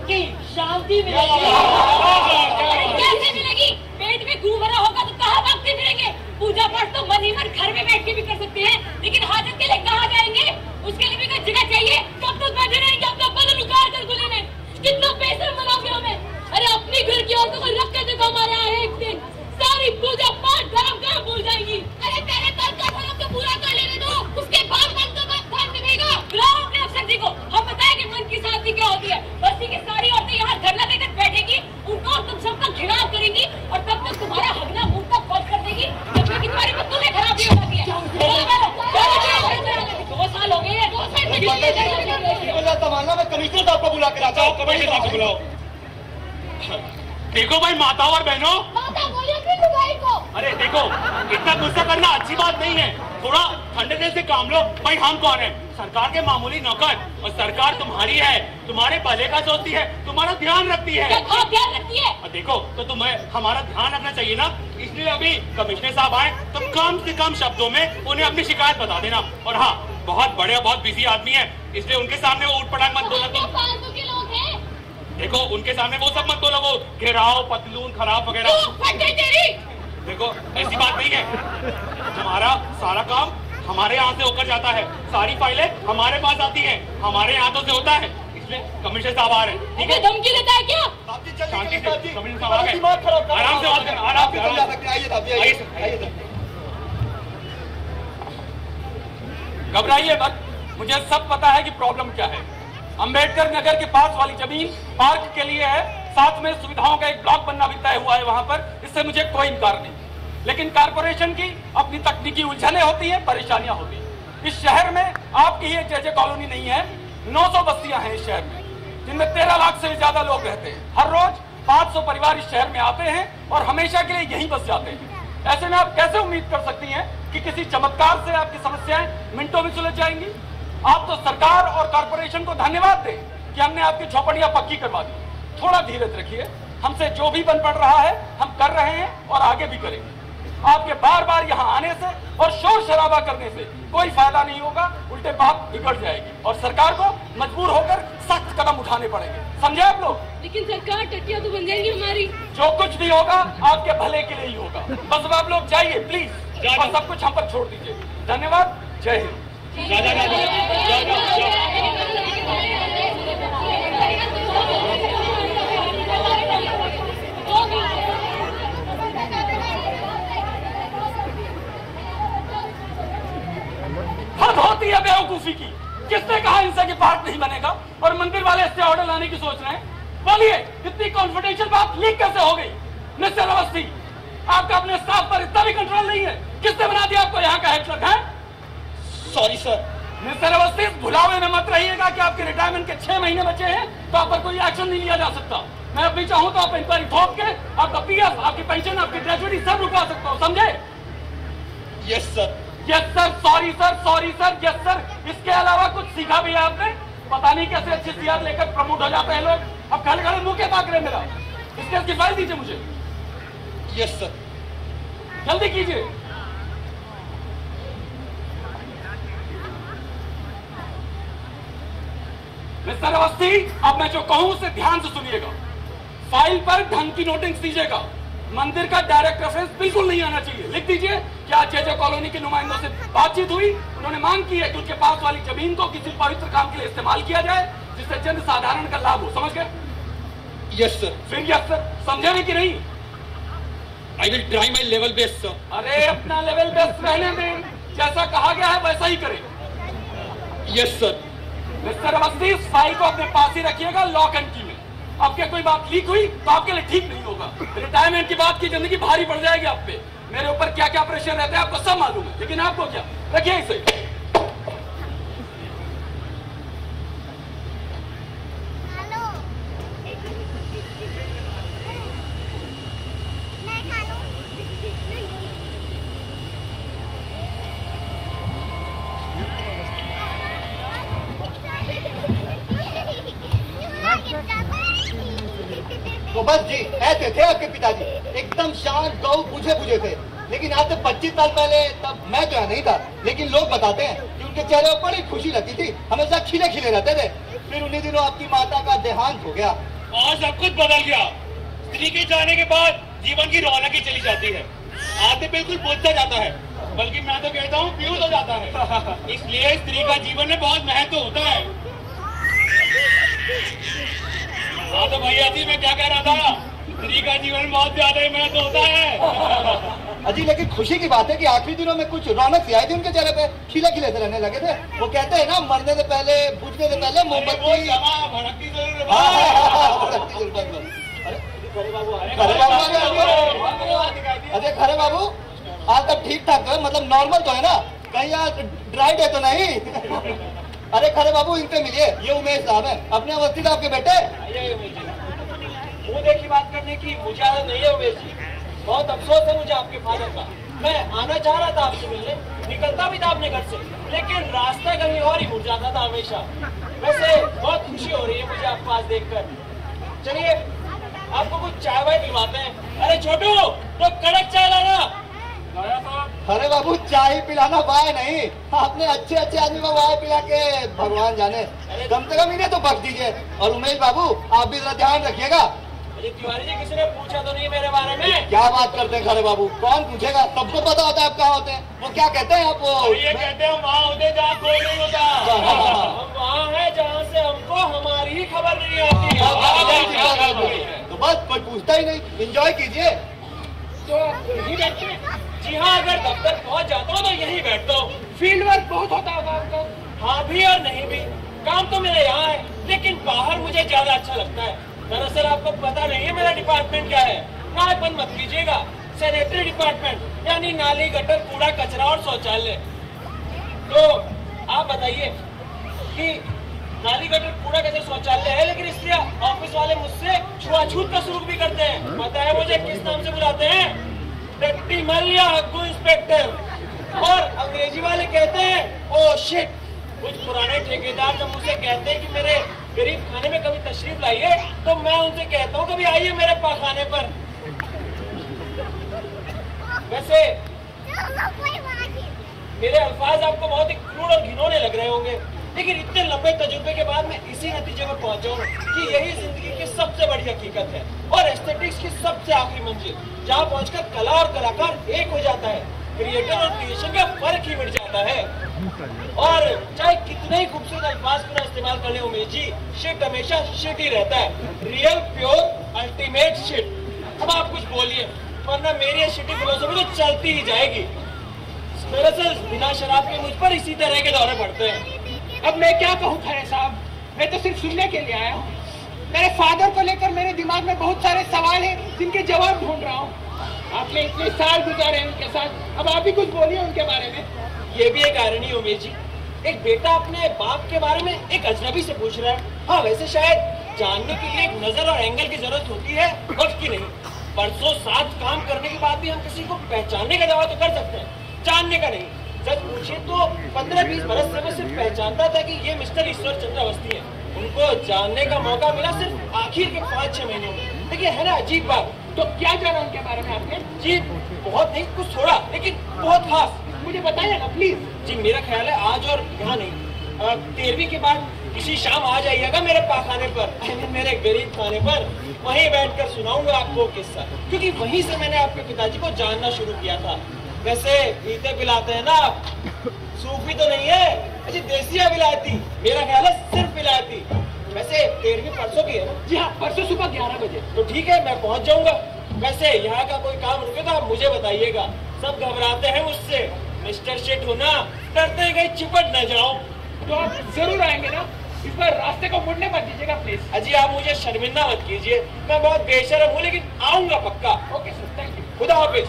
की शांति मिलेगी। कैसे मिलेगी? पेट में गू भरा होगा तो कहाँ भागते फिरेंगे? पूजा पाठ तो मन ही मन घर में बैठ के भी कर सकते हैं, लेकिन हाजत के लिए कहाँ जाएंगे? उसके लिए भी कोई जगह चाहिए। कब तक बैठे रहेंगे अपना बदन उतार कर खुले में? कितना पैसा मनाओगे हमें? अरे अपनी घर की औरतों को रख कर देखो, हमारे यहाँ एक दिन सारी पूजा पाठ धर्म काम भूल जाएंगी। अरे तेरे तन का धर्म तो पूरा कर लेने दो, उसके बाद मन तो ध्यान देगा। बुलाओ अपने अफसर जी को, हम बताएंगे मन की शांति क्या होती है। बस्ती की सारी औरतें यहाँ धरना देकर बैठेगी, उनको और तुम सबका घिराव करेंगी और तब तक तुम्हारा हगना मुंह तक पहुँच कर देगी, जब तक तुम्हारी में तुम्हें खराबी हो जाती है। 2 साल हो गए, 2 साल मैं कमिश्नर साहब को बुला कर आता हूँ। कमिश्नर साहब को बुलाओ। देखो भाई माताओं और बहनों, माता बोलिए अपनी लुगाई को। अरे देखो, इतना गुस्सा करना अच्छी बात नहीं है, थोड़ा ठंडे दिल से काम लो। भाई हम कौन है? सरकार के मामूली नौकर, और सरकार तुम्हारी है, तुम्हारे भले का सोचती है, तुम्हारा ध्यान रखती है। ध्यान रखती है? देखो तो तुम्हें हमारा ध्यान रखना चाहिए ना, इसलिए अभी कमिश्नर साहब आए तो कम से कम शब्दों में उन्हें अपनी शिकायत बता देना। और हाँ, बहुत बड़े बहुत बिजी आदमी है, इसलिए उनके सामने वो उठ पटांग मत बोलना। तुम फालतू के लोग हैं। देखो उनके सामने वो सब मत बोलो, वो घेराव पतलून खराब वगैरह। देखो ऐसी बात नहीं है, हमारा सारा काम हमारे यहाँ से होकर जाता है, सारी फाइलें हमारे पास आती हैं, हमारे हाथों से होता है, इसलिए कमिश्नर साहब आ रहे हैं। ठीक है, धमकी देता है क्या? शांति से, कमिश्नर साहब आ गए, आराम से बात करना, आराम से। घबराइए मत, मुझे सब पता है कि प्रॉब्लम क्या है। अंबेडकर नगर के पास वाली जमीन पार्क के लिए है, साथ में सुविधाओं का एक ब्लॉक बनना भी तय हुआ है वहां पर, इससे मुझे कोई इनकार नहीं। लेकिन कारपोरेशन की अपनी तकनीकी उलझनें होती हैं, परेशानियां होती हैं। इस शहर में आपकी ही एक जे कॉलोनी नहीं है, 900 बस्तियां हैं इस शहर में, जिनमें 13 लाख से ज्यादा लोग रहते हैं। हर रोज 500 परिवार इस शहर में आते हैं और हमेशा के लिए यहीं बस जाते हैं। ऐसे में आप कैसे उम्मीद कर सकती हैं कि किसी चमत्कार से आपकी समस्याएं मिनटों में सुलझ जाएंगी? आप तो सरकार और कारपोरेशन को धन्यवाद दें कि हमने आपकी झोपड़ियां पक्की करवा दी। थोड़ा धीरज रखिए, हमसे जो भी बन पड़ रहा है हम कर रहे हैं और आगे भी करेंगे। आपके बार बार यहाँ आने से और शोर शराबा करने से कोई फायदा नहीं होगा, उल्टे बात बिगड़ जाएगी और सरकार को मजबूर होकर सख्त कदम उठाने पड़ेंगे। समझे आप लोग? लेकिन सरकार टट्टियां तो बन जाएंगी हमारी। जो कुछ भी होगा आपके भले के लिए ही होगा। बस आप लोग जाइए प्लीज, और सब कुछ हम पर छोड़ दीजिए। धन्यवाद, जय हिंद। हद होती है बेवकूफी की। किसने कहा इनसे कि पार्क नहीं बनेगा और मंदिर वाले इससे ऑर्डर लाने की सोच रहे हैं? बोलिए, इतनी कॉन्फिडेंशियल बात लीक कैसे हो गई? मिस्टर अवस्थी, आपका अपने स्टाफ पर इतना भी कंट्रोल नहीं है? किसने बना दिया आपको यहाँ का हेड क्लर्क है? Sorry sir. मिस्टर अवस्थी, भुलावे में मत रहिएगा कि आपके रिटायरमेंट के 6 महीने बचे हैं तो आप पर कोई एक्शन नहीं लिया जा सकता। मैं अपनी चाहूँ तो आप इंक्वायरी ठोक के आपका पीएफ, आपकी पेंशन, आपकी ग्रेजुएटी सब रुकवा सकता हूँ, समझे? Yes sir. Yes sir, sorry sir, sorry sir, yes sir. इसके अलावा कुछ सीखा भी है आपने? पता नहीं कैसे अच्छी सीआर लेकर प्रमोट हो जाते हैं लोग। अब खड़े खड़े मुंह के ताक रहे मेरा। इसकी फाइल दीजिए मुझे। Yes sir. जल्दी कीजिए। मिस्टर अवस्थी, अब मैं जो कहूं उसे ध्यान से सुनिएगा। फाइल पर ढंग की नोटिंग्स दीजिएगा। मंदिर का डायरेक्ट रेफरेंस बिल्कुल नहीं आना चाहिए। लिख दीजिए कि आज जे कॉलोनी के नुमाइंदों से बातचीत हुई, उन्होंने मांग की है कि उनके पास वाली जमीन को किसी पवित्र काम के लिए इस्तेमाल किया जाए जिससे जन साधारण का लाभ हो। समझ गए? Yes sir. फिर यस सर, समझे नहीं कि नहीं? I will try my level best sir. अरे अपना लेवल बेस्ट रहने दें, जैसा कहा गया है वैसा ही करें। Yes sir. मिस्टर अवस्थी, इस फाइल को अपने पास ही रखिएगा, लॉक एंड की में। आपके कोई बात लीक हुई तो आपके लिए ठीक नहीं होगा। रिटायरमेंट की बात की जिंदगी भारी पड़ जाएगी आप पे। मेरे ऊपर क्या क्या प्रेशर रहता है आपको सब मालूम है, लेकिन आपको क्या? रखिए इसे। तो बस जी, ऐसे थे आपके पिताजी, एकदम शांत, गौ बुझे बुझे थे। लेकिन आज से 25 साल पहले, तब मैं तो यहाँ नहीं था, लेकिन लोग बताते हैं कि उनके चेहरे पर बड़ी खुशी लगती थी, हमेशा खिले खिले रहते थे। फिर उन्हीं दिनों आपकी माता का देहांत हो गया। और सब कुछ बदल गया। स्त्री के जाने के बाद जीवन की रौनक ही चली जाती है। आदमी बिल्कुल बुझ सा जाता है, बल्कि मैं तो कहता हूँ फ्यूज हो जाता है। इसलिए स्त्री का जीवन में बहुत महत्व होता है। हाँ तो भैया जी, मैं क्या कह रहा था, स्त्री का जीवन में बहुत ज्यादा ही महत्व होता है। अजी लेकिन खुशी की बात है कि आखिरी दिनों में कुछ रौनक सी आई थी उनके चेहरे पे, खिले खिले से रहने लगे थे। वो कहते हैं ना, मरने से पहले, बुझने से पहले मोमबत्ती भड़कती जरूर अरे खरे बाबू, आज तक ठीक ठाक है, मतलब नॉर्मल तो है ना, कहीं आज ड्राई डे तो नहीं? अरे खरे बाबू, इनसे मिलिए, ये उमेश साहब है, अपने अवस्थी साहब के बेटे। मुंह देखी बात करने की मुझे आदत नहीं है उमेश जी। बहुत अफसोस है मुझे आपके फादर का। मैं आना चाह रहा था आपसे मिलने, निकलता भी था अपने घर से, लेकिन रास्ता कहीं और ही मुड़ जाता था हमेशा। वैसे बहुत खुशी हो रही है मुझे आपको आज देखकर। चलिए आपको कुछ चाय वाय पिलवाते हैं। अरे छोटू, तो कड़क चाय लाना। अरे बाबू, चाय पिलाना वाय नहीं, आपने अच्छे अच्छे आदमी को वाय पिला के भगवान जाने, कम से कम इन्हें तो बख्श दीजिए। और उमेश बाबू, आप भी जरा ध्यान रखिएगा। अरे तिवारी जी, किसी ने पूछा तो नहीं मेरे बारे में? क्या बात करते हैं खरे बाबू, कौन पूछेगा, सबको पता होता है आप कहाँ होते हैं। वो क्या कहते हैं आप? वो ये कहते हैं वहाँ होते जहाँ कोई नहीं होता। हम वहाँ हैं जहाँ से हमको हमारी ही खबर नहीं आती। तो बस कोई पूछता ही नहीं, एंजॉय कीजिए। तो यहीं बैठते हैं? जी हाँ, अगर दफ्तर पहुँच जाता हूँ तो यहीं बैठता हूँ। फील्ड वर्क बहुत होता होगा आपका? हाँ भी और नहीं भी, काम तो मेरा यहाँ है, लेकिन बाहर मुझे ज्यादा अच्छा लगता है। दरअसल आपको पता नहीं है मेरा डिपार्टमेंट क्या है। नायकपन मत कीजिएगा, सैनिटरी डिपार्टमेंट, यानी नाली, गटर, कूड़ा कचरा और शौचालय। तो आप बताइए कि नाली, गटर, कूड़ा कचरा, शौचालय है, लेकिन इसलिए ऑफिस वाले मुझसे छुआछूत का शुरू भी करते हैं। पता है मुझे किस नाम से बुलाते हैं? डट्टी मलिया हक्कू इंस्पेक्टर। और अंग्रेजी वाले कहते हैं ओ शिट। कुछ पुराने ठेकेदार जब मुझसे कहते हैं कि मेरे गरीब खाने में कभी तशरीफ लाइए, तो मैं उनसे कहता हूँ कभी आइए मेरे पाखाने पर। वैसे मेरे अल्फाज आपको बहुत ही क्रूर और घिनौने लग रहे होंगे, लेकिन इतने लंबे तजुर्बे के बाद मैं इसी नतीजे पर पहुंचा हूँ कि यही जिंदगी की सबसे बड़ी हकीकत है और एस्थेटिक्स की सबसे आखिरी मंजिल, जहाँ पहुंचकर कला और कलाकार एक हो जाता है, क्रिएटर और क्रिएशन का फर्क ही मिट जाता है। और चाहे कितने ही खूबसूरत अल्फाज को इस्तेमाल कर ले उमेश जी, शिट हमेशा शिट ही रहता है। Real, pure, ultimate shit. अब आप कुछ बोलिए, वरना मेरी शिटी फिलोसफी तो चलती ही जाएगी। दरअसल बिना शराब के मुझ पर इसी तरह के दौरे पड़ते हैं। अब मैं क्या कहूँ खरे साहब, मैं तो सिर्फ सुनने के लिए आया हूँ। मेरे फादर को लेकर मेरे दिमाग में बहुत सारे सवाल हैं जिनके जवाब ढूंढ रहा हूँ। आपने इतने साल गुजारे हैं उनके साथ, अब आप भी कुछ बोलिए उनके बारे में। ये भी एक आयरनी उमेश जी, एक बेटा अपने बाप के बारे में एक अजनबी से पूछ रहा है। हाँ, वैसे शायद जानने के लिए एक नजर और एंगल की जरूरत होती है, वक्त की नहीं। बरसों साथ काम करने के बाद भी हम किसी को पहचानने का दावा तो कर सकते हैं, जानने का नहीं। सच पूछे तो 15-20 बरस से मैं सिर्फ पहचानता था कि ये मिस्टर ईश्वर चंद्र अवस्थी है। उनको जानने का मौका मिला सिर्फ आखिर के 5-6 महीनों में। लेकिन है ना अजीब बात। तो क्या जाना उनके बारे में आपने? जी बहुत नहीं, कुछ थोड़ा, लेकिन बहुत खास। मुझे बताइए ना प्लीज। जी मेरा ख्याल है आज और यहाँ नहीं, 13वीं के बाद किसी शाम आ जाइएगा मेरे पाखाने पर, मेरे गरीब खाने पर। वहीं बैठकर सुनाऊंगा आपको किस्सा, क्योंकि वहीं से मैंने आपके पिताजी को जानना शुरू किया था। वैसे पीते पिलाते हैं ना आप, सूफी तो नहीं है, अच्छी देसी या विलायती? मेरा ख्याल है सिर्फ विलायती। वैसे 13वीं परसों की है ना? जी हाँ, परसों सुबह 11 बजे। तो ठीक है, मैं पहुंच जाऊंगा। वैसे यहाँ का कोई काम रुके तो आप मुझे बताइएगा। सब घबराते हैं मुझसे, मिस्टर शिट हो ना, डरते हैं कहीं चिपट न जाओ। तो आप जरूर आएंगे ना? इस बार रास्ते को मुड़ने मत दीजिएगा प्लीज। अजी आप मुझे शर्मिंदा मत कीजिए, मैं बहुत बेशर्म हूँ, लेकिन आऊंगा पक्का। Okay sir, thank you. खुदा हाफिज।